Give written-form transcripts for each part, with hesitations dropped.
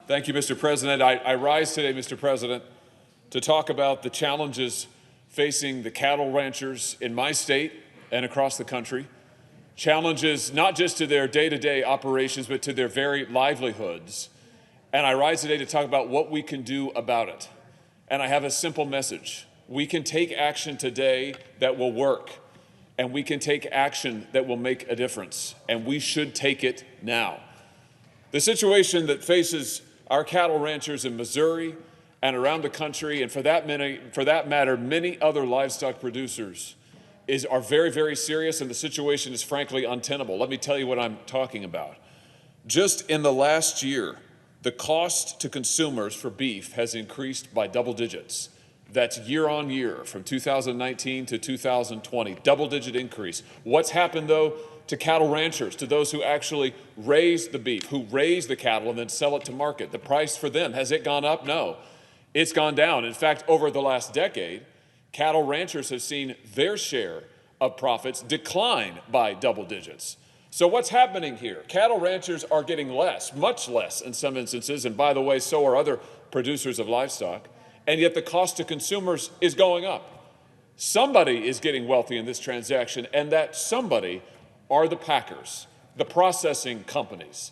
Thank you, Mr. President. I rise today, Mr. President, to talk about the challenges facing the cattle ranchers in my state and across the country. Challenges not just to their day-to-day operations, but to their very livelihoods. And I rise today to talk about what we can do about it. And I have a simple message. We can take action today that will work, and we can take action that will make a difference, and we should take it now. The situation that faces our cattle ranchers in Missouri and around the country, and for that matter, many other livestock producers, are very, very serious, and the situation is frankly untenable. Let me tell you what I'm talking about. Just in the last year, the cost to consumers for beef has increased by double digits. That's year on year from 2019 to 2020, double-digit increase. What's happened, though, to cattle ranchers, to those who actually raise the beef, who raise the cattle and then sell it to market? The price for them, has it gone up? No, it's gone down. In fact, over the last decade, cattle ranchers have seen their share of profits decline by double digits. So what's happening here? Cattle ranchers are getting less, much less in some instances, and by the way, so are other producers of livestock, and yet the cost to consumers is going up. Somebody is getting wealthy in this transaction, and that somebody are the packers, the processing companies.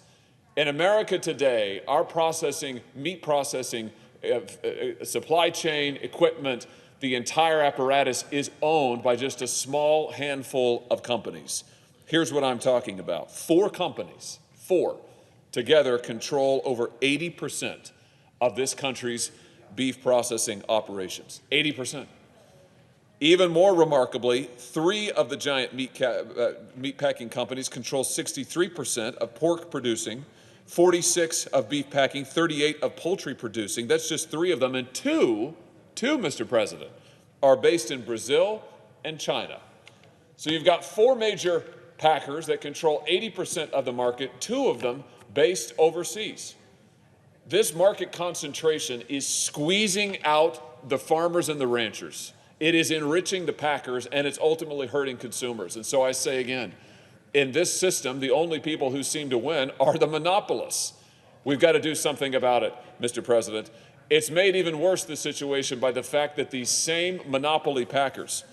In America today, our meat processing, supply chain, equipment, the entire apparatus is owned by just a small handful of companies. Here's what I'm talking about. 4 companies, 4, together control over 80% of this country's beef processing operations, 80%. Even more remarkably, 3 of the giant meat packing companies control 63% of pork producing, 46 of beef packing, 38 of poultry producing. That's just 3 of them, and two, Mr. President, are based in Brazil and China. So you've got 4 major packers that control 80% of the market, 2 of them based overseas. This market concentration is squeezing out the farmers and the ranchers. It is enriching the packers, and it's ultimately hurting consumers. And so I say again, in this system, the only people who seem to win are the monopolists. We've got to do something about it, Mr. President. It's made even worse, the situation, by the fact that these same monopoly packers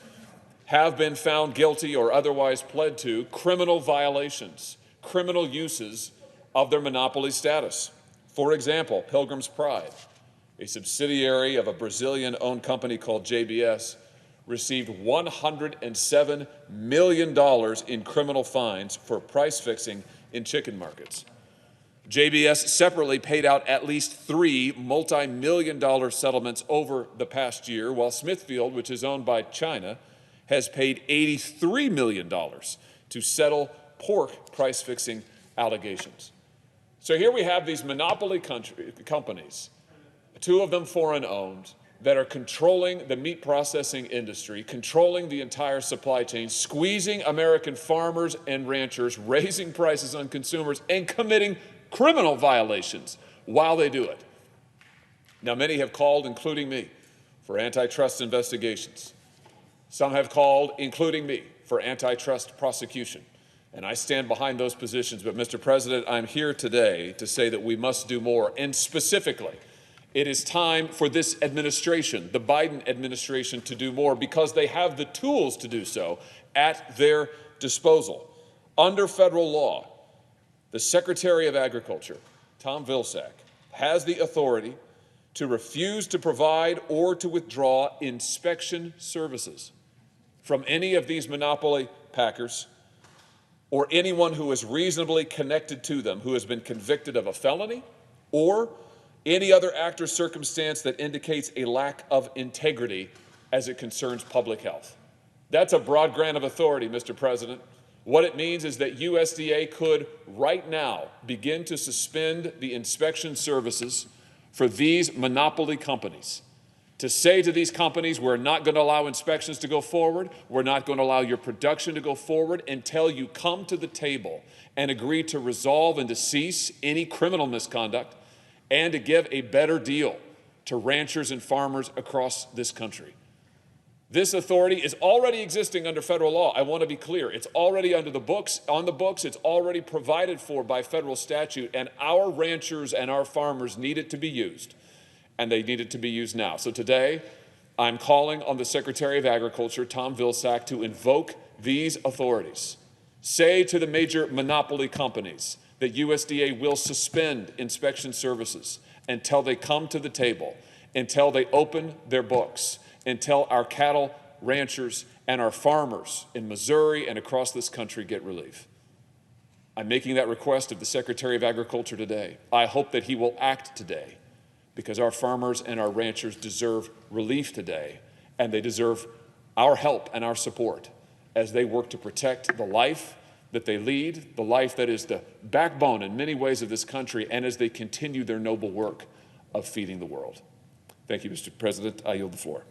have been found guilty or otherwise pled to criminal violations, criminal uses of their monopoly status. For example, Pilgrim's Pride, a subsidiary of a Brazilian-owned company called JBS, received $107 million in criminal fines for price fixing in chicken markets. JBS separately paid out at least 3 multi-million-dollar settlements over the past year, while Smithfield, which is owned by China, has paid $83 million to settle pork price fixing allegations. So here we have these monopoly companies, 2 of them foreign-owned, that are controlling the meat processing industry, controlling the entire supply chain, squeezing American farmers and ranchers, raising prices on consumers, and committing criminal violations while they do it. Now, many have called, including me, for antitrust investigations. Some have called, including me, for antitrust prosecution. And I stand behind those positions. But, Mr. President, I'm here today to say that we must do more. And specifically, it is time for this administration, the Biden administration, to do more because they have the tools to do so at their disposal. Under federal law, the Secretary of Agriculture, Tom Vilsack, has the authority to refuse to provide or to withdraw inspection services from any of these monopoly packers or anyone who is reasonably connected to them who has been convicted of a felony or any other act or circumstance that indicates a lack of integrity as it concerns public health. That's a broad grant of authority, Mr. President. What it means is that USDA could right now begin to suspend the inspection services for these monopoly companies, to say to these companies, we're not going to allow inspections to go forward, we're not going to allow your production to go forward until you come to the table and agree to resolve and to cease any criminal misconduct and to give a better deal to ranchers and farmers across this country. This authority is already existing under federal law. I want to be clear. It's already on the books. It's already provided for by federal statute, and our ranchers and our farmers need it to be used, and they need it to be used now. So today, I'm calling on the Secretary of Agriculture, Tom Vilsack, to invoke these authorities. Say to the major monopoly companies that USDA will suspend inspection services until they come to the table, until they open their books, until our cattle ranchers and our farmers in Missouri and across this country get relief. I'm making that request of the Secretary of Agriculture today. I hope that he will act today, because our farmers and our ranchers deserve relief today, and they deserve our help and our support as they work to protect the life that they lead, the life that is the backbone in many ways of this country, and as they continue their noble work of feeding the world. Thank you, Mr. President. I yield the floor.